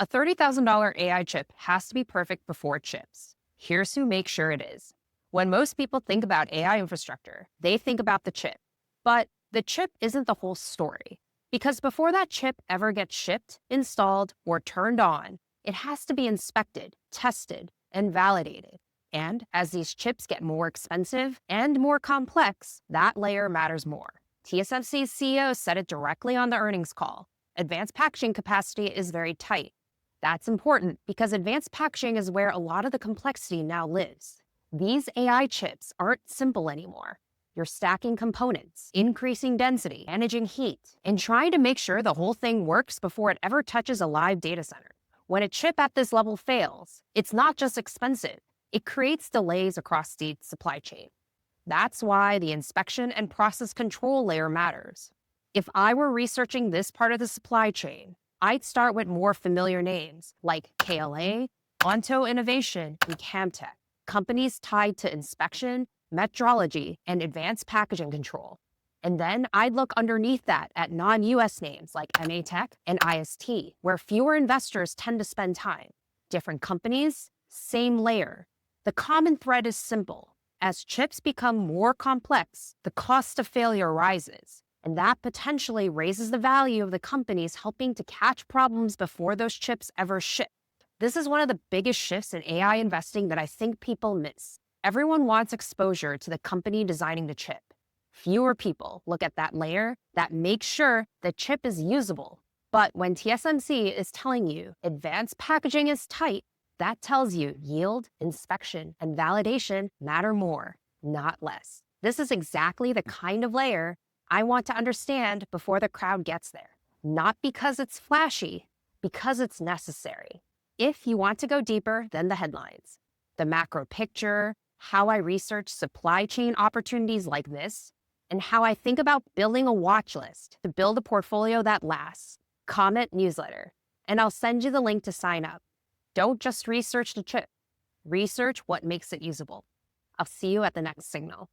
A $30,000 AI chip has to be perfect before it ships. Here's who makes sure it is. When most people think about AI infrastructure, they think about the chip. But the chip isn't the whole story. Because before that chip ever gets shipped, installed, or turned on, it has to be inspected, tested, and validated. And as these chips get more expensive and more complex, that layer matters more. TSMC's CEO said it directly on the earnings call. Advanced packaging capacity is very tight. That's important because advanced packaging is where a lot of the complexity now lives. These AI chips aren't simple anymore. You're stacking components, increasing density, managing heat, and trying to make sure the whole thing works before it ever touches a live data center. When a chip at this level fails, it's not just expensive, it creates delays across the supply chain. That's why the inspection and process control layer matters. If I were researching this part of the supply chain, I'd start with more familiar names like KLA, Onto Innovation, and Camtek, companies tied to inspection, metrology, and advanced packaging control. And then I'd look underneath that at non-US names like MA-tek and IST, where fewer investors tend to spend time. Different companies, same layer. The common thread is simple. As chips become more complex, the cost of failure rises, and that potentially raises the value of the companies helping to catch problems before those chips ever ship. This is one of the biggest shifts in AI investing that I think people miss. Everyone wants exposure to the company designing the chip. Fewer people look at that layer that makes sure the chip is usable. But when TSMC is telling you advanced packaging is tight, that tells you yield, inspection, and validation matter more, not less. This is exactly the kind of layer I want to understand before the crowd gets there. Not because it's flashy, because it's necessary. If you want to go deeper than the headlines, the macro picture, how I research supply chain opportunities like this, and how I think about building a watch list to build a portfolio that lasts, comment newsletter, and I'll send you the link to sign up. Don't just research the chip. Research what makes it usable. I'll see you at the next signal.